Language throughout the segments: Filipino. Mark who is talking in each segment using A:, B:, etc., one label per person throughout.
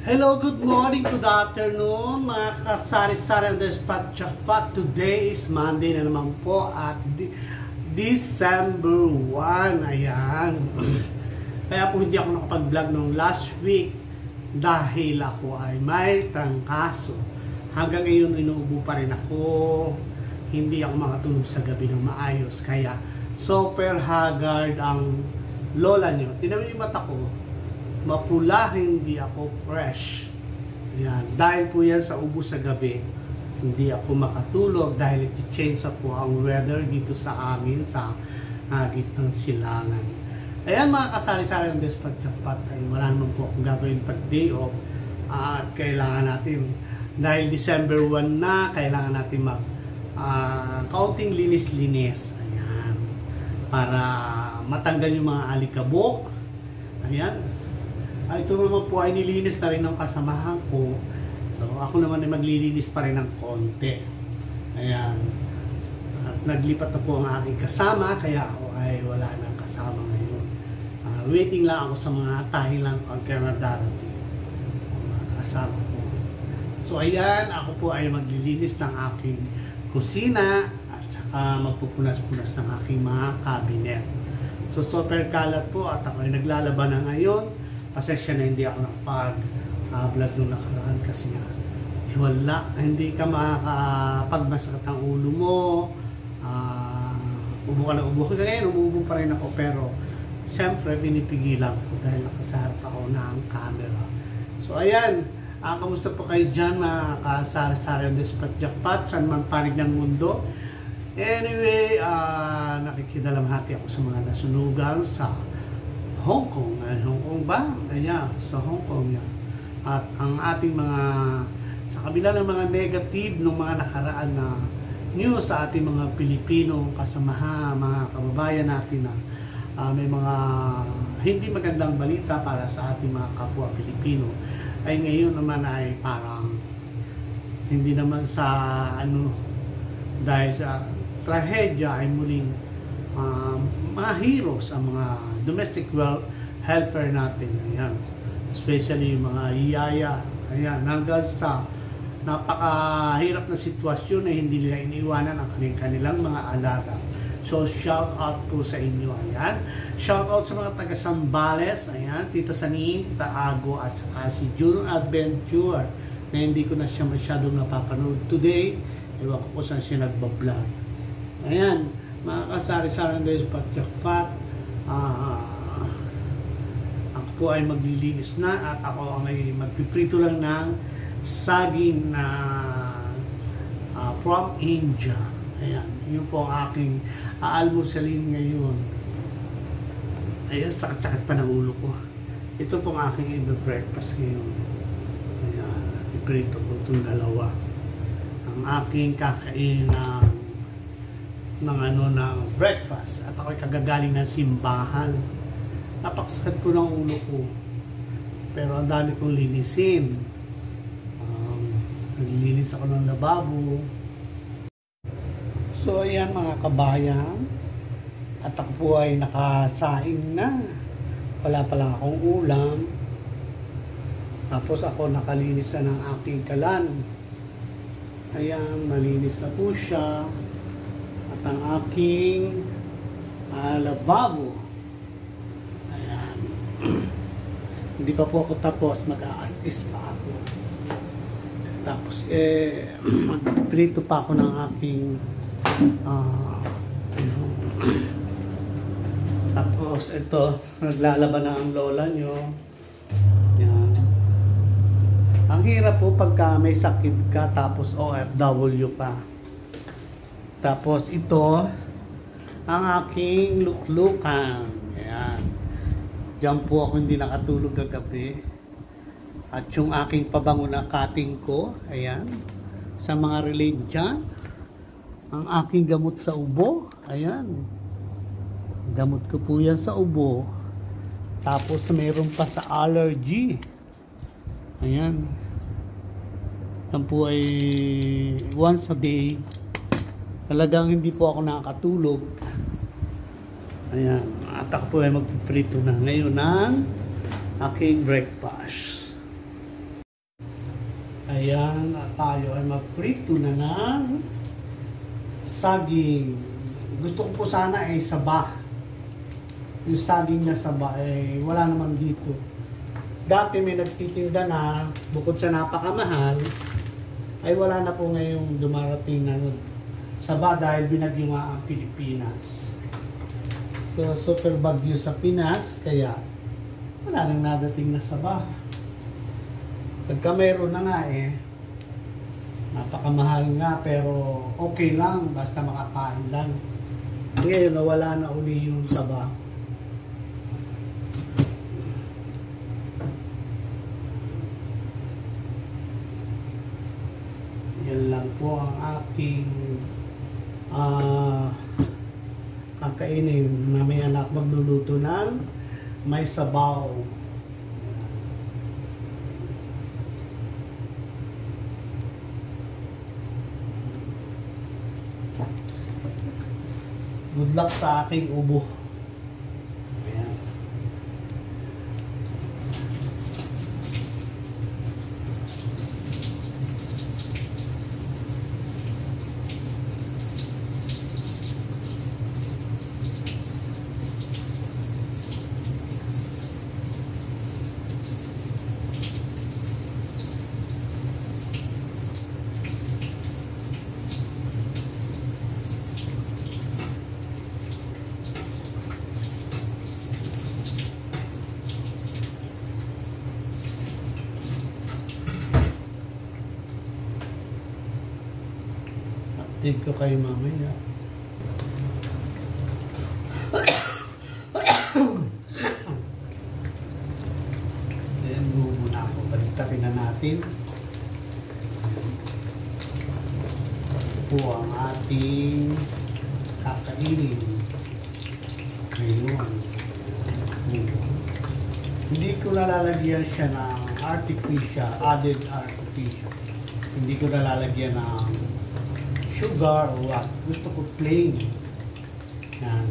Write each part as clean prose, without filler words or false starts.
A: Hello, good morning, good afternoon, mga kasari-sari ng Despatch. Today is Monday na naman po at December 1. Ayan. Kaya po hindi ako nakapag-vlog nung last week dahil ako ay may trangkaso. Hanggang ngayon inuubo pa rin ako. Hindi ako makatulog sa gabi ng maayos. Kaya super haggard ang lola nyo. Tinawin yung mata ko. Mapula, hindi ako fresh. Ayan. Dahil po yan sa ubo sa gabi, hindi ako makatulog dahil i-change po ang weather dito sa amin sa gitnang silangan. Ayan mga kasari-sari ng Despatch, ay wala naman po akong gagawin pag day off at kailangan natin, dahil December 1 na, kailangan natin mag kaunting linis-linis. Ayan. Para matanggal yung mga alikabok. Ayan. Ito naman po ay nilinis na rin ng kasamahan ko. So, ako naman ay maglilinis pa rin ng konti. Ayan. At naglipat na po ang aking kasama, kaya ako ay wala nang kasama ngayon. Waiting lang ako sa mga tahilang na darating. Ang mga kasama ko. So, ayan. Ako po ay maglilinis ng aking kusina at saka magpupunas-punas ng aking mga cabinet. So, super kalat po at ako ay naglalaban na ngayon. Pasensya na hindi ako nakapag-vlog nung nakaraan kasi nga wala, hindi ka makakapagmasakit ang ulo mo, ubo ka na ubo. Ngayon umuubo pa rin ako pero siyempre pinipigilan ko dahil nakasarap ako ng camera. So ayan, kamusta po kayo dyan mga kasari-sari ng Despatch, saan man panig ng mundo. Anyway, nakikidalamhati ako sa mga nasunugan sa Hong Kong. Hong Kong ba? Ayan, sa Hong Kong yan. At ang ating mga, sa kabila ng mga negative ng mga nakaraan na news sa ating mga Pilipino kasamahan, mga kababayan natin na may mga hindi magandang balita para sa ating mga kapwa Pilipino, ay ngayon naman ay parang hindi naman sa dahil sa trahedya ay muling mga heroes ang mga domestic welfare natin. Ayan. Especially yung mga yaya. Ayan. Hanggang sa napakahirap na sitwasyon na hindi nila iniiwanan ang kanilang mga alaga. So, shout out po sa inyo. Ayan. Shout out sa mga taga Sambales. Ayan. Tita Sanin, Tita Ago, at saka si June Adventure na hindi ko na siya masyadong napapanood today. Ewan ko saan siya nagbablog. Ayan. Mga kasari-sari ng Despatch, ako po ay maglilinis na at ako ay magpiprito lang ng saging na from India. Ayan, yun po ang aking aalmusalin ngayon. Ayan, sakit-sakit pa ng ulo ko. Ito po ang aking breakfast ngayon. Ayan, iprito ko itong dalawa. Ang aking kakain ng breakfast at ako'y kagagaling ng simbahan. Napaksakit ko ng ulo ko pero ang dami kong linisin. Naglilinis ako ng lababo. So ayan mga kabayan, at ako po ay nakasaing na, wala pa lang akong ulam. Tapos ako nakalinis na ng aking kalan. Ayan, malinis na po siya. At ang aking lababo. Ayan. Hindi pa po ako tapos, mag-aas-is pa ako. Tapos magprito pa ako ng aking tapos ito, naglalaban na ang lola nyo. Ayan. Ang hirap po pagka may sakit ka tapos OFW ka. Tapos ito, ang aking luklukan. Ayan. Diyan po ako hindi nakatulog kagabi. At yung aking pabango na cutting ko, ayan. Sa mga relate dyan. Ang aking gamot sa ubo, ayan. Gamot ko po yan sa ubo. Tapos mayroon pa sa allergy. Ayan. Yan po ay once a day. Talagang hindi po ako nakakatulog. Ayan. At ako po ay magpiprito na ngayon ng aking breakfast. Ayan, at tayo ay magprito na ng saging. Gusto ko po sana ay saba. Yung saging na saba ay wala naman dito. Dati may nagtitinda na, bukod sa napakamahal, ay wala na po ngayong dumarating na saba dahil binagyo nga ang Pilipinas. So, super bagyo sa Pinas, kaya wala nang nadating na saba. Pagka mayroon na nga napakamahal nga, pero okay lang, basta makakain lang. Ngayon, nawala na uli yung saba. Yan lang po ang aking kakainin. Mamaya na ako magluluto ng may sabaw. Good luck sa aking ubo. Ayan. Update ko kayo mamaya. Ayan, muna ako. Baliktapin na natin. Ito po ang ating kakainin. Ngayon. Hindi ko nalalagyan siya ng added artificial. Hindi ko nalalagyan ng sugar o what. Gusto ko plain. Yan.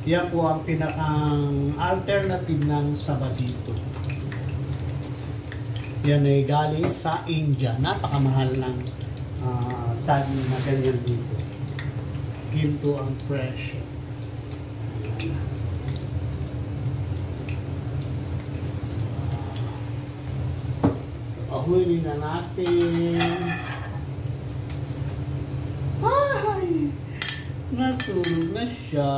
A: Yan po ang pinakang alternative ng saba dito. Yan ay galing sa India. Napakamahal ng saging na ganyan dito. Ginto ang presyo. Pahunin na natin. Ay! Nasunog na siya.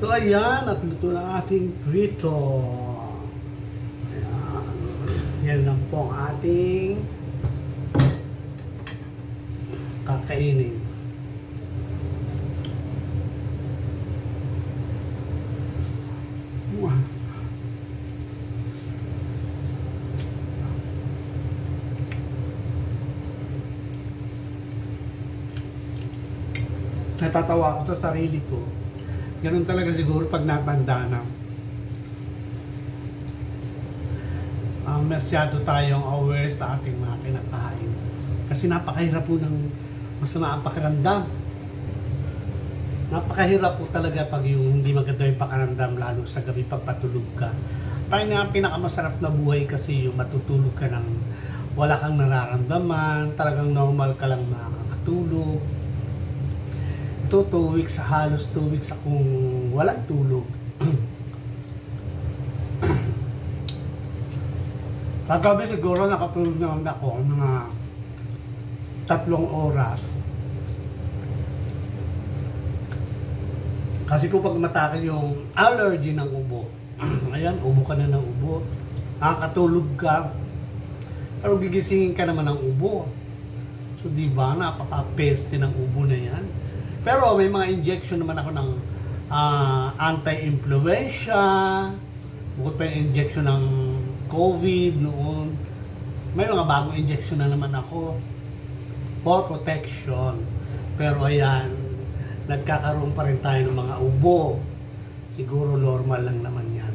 A: So ayan, at luto na ating prito. Ayan. Yan lang po ang ating kakainin. Wow. Natatawa ako sa sarili ko. Ganun talaga siguro pag natanda na. Masyado tayong aware sa ating mga kinakain. Kasi napakahirap po ng masama ang pakiramdam. Napakahirap po talaga pag yung hindi maganda yung pakiramdam, lalo sa gabi pagpatulog ka. Parang ang pinakamasarap na buhay kasi yung matutulog ka ng wala kang nararamdaman, talagang normal ka lang makakatulog. Ito 2 weeks, halos 2 weeks akong walang tulog. Kagabi siguro nakatulog naman ako mga 3 oras. Kasi kung pag matake yung allergy ng ubo, ayan, ubo ka na ng ubo, nakakatulog ka, pero gigisingin ka naman ng ubo. So diba, napaka-peste ng ubo na yan. Pero may mga injection naman ako ng anti-influenza, bukod pa yung injection ng COVID noon. may mga bagong injection na naman ako for protection. Pero ayan, nagkakaroon pa rin tayo ng mga ubo. Siguro normal lang naman yan.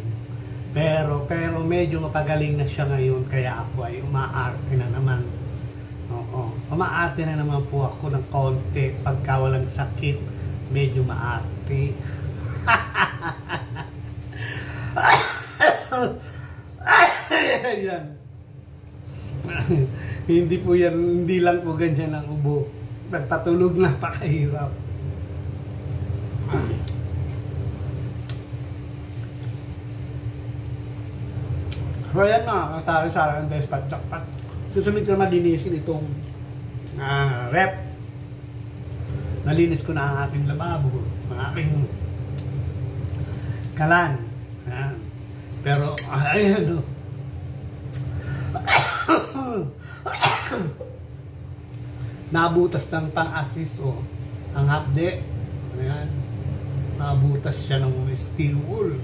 A: Pero medyo mapagaling na siya ngayon, kaya ako ay umaarte na naman. Oo, umaarte na naman po ako ng konti. Pagka walang sakit, medyo maarte. Ayan. Hindi po yan, hindi lang po ganyan ang ubo. Nagpatulog na, pakahirap. So yan na, kasari-sari ang despat jackpot. Susunod ko naman linisin itong rep. Nalinis ko na ang aking lababo, ang aking kalan. Ayan. Pero, ayan o. Nabutas ng pang-assist o. Ang hapde. Ayan. Nabutas siya ng steel wool.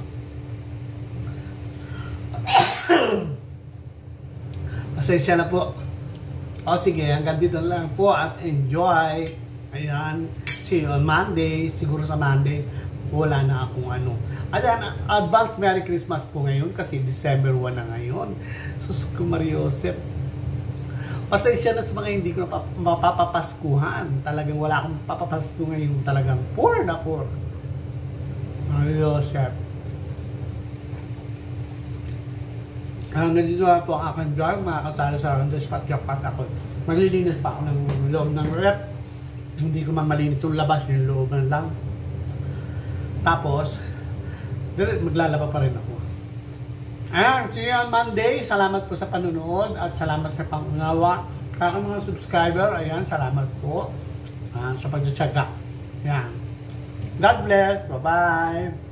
A: Pasensya na po. O sige, hanggang dito lang po at enjoy. Ayan. See you on Monday. Siguro sa Monday, wala na akong ano. Ayan, advance Merry Christmas po ngayon kasi December 1 na ngayon. Sus ko Mariosep. Pasensya na sa mga hindi ko mapapapaskuhan. Talagang wala akong papapasku ngayon. Talagang poor na poor. Mariosep. Nandito na po ang aking vlog, mga kasala-sala ng despat jackpot ako. Maglilinis pa ako ng loob ng rep. Hindi ko mamalinit itong labas, yung loob na lang. Tapos, maglalaba pa rin ako. Ayan, see you on Monday. Salamat po sa panunood at salamat sa pangunawa. Kaya mga subscriber, ayan, salamat po sa pagtsatsaga. Ayan. God bless. Bye-bye.